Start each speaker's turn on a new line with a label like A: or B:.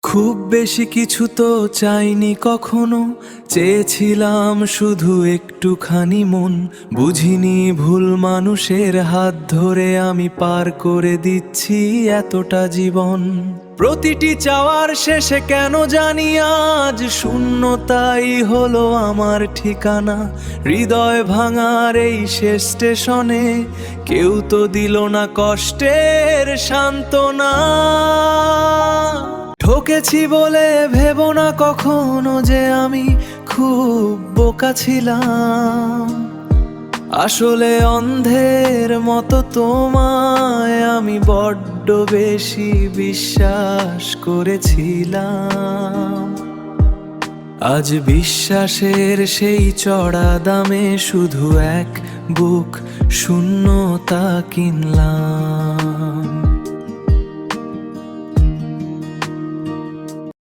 A: খুব বেশি কিছু তো চাইনি কখনো, চেয়েছিলাম শুধু একটুখানি মন। বুঝিনি ভুল মানুষের হাত ধরে আমি পার করে দিচ্ছি এতটা জীবন। প্রতিটি চাওয়ার শেষে কেন জানি আজ শূন্যতাই হলো আমার ঠিকানা। হৃদয় ভাঙার এই শেষ স্টেশনে কেউ তো দিল না কষ্টের সান্ত্বনা। ঠকেছি বলে ভেবো না কখনো যে আমি খুব বোকা ছিলাম। আসলে অন্ধের মতো তোমায় আমি বড্ড বেশি বিশ্বাস করেছিলাম। আজ বিশ্বাসের সেই চড়া দামে শুধু এক বুক শূন্যতা কিনলাম।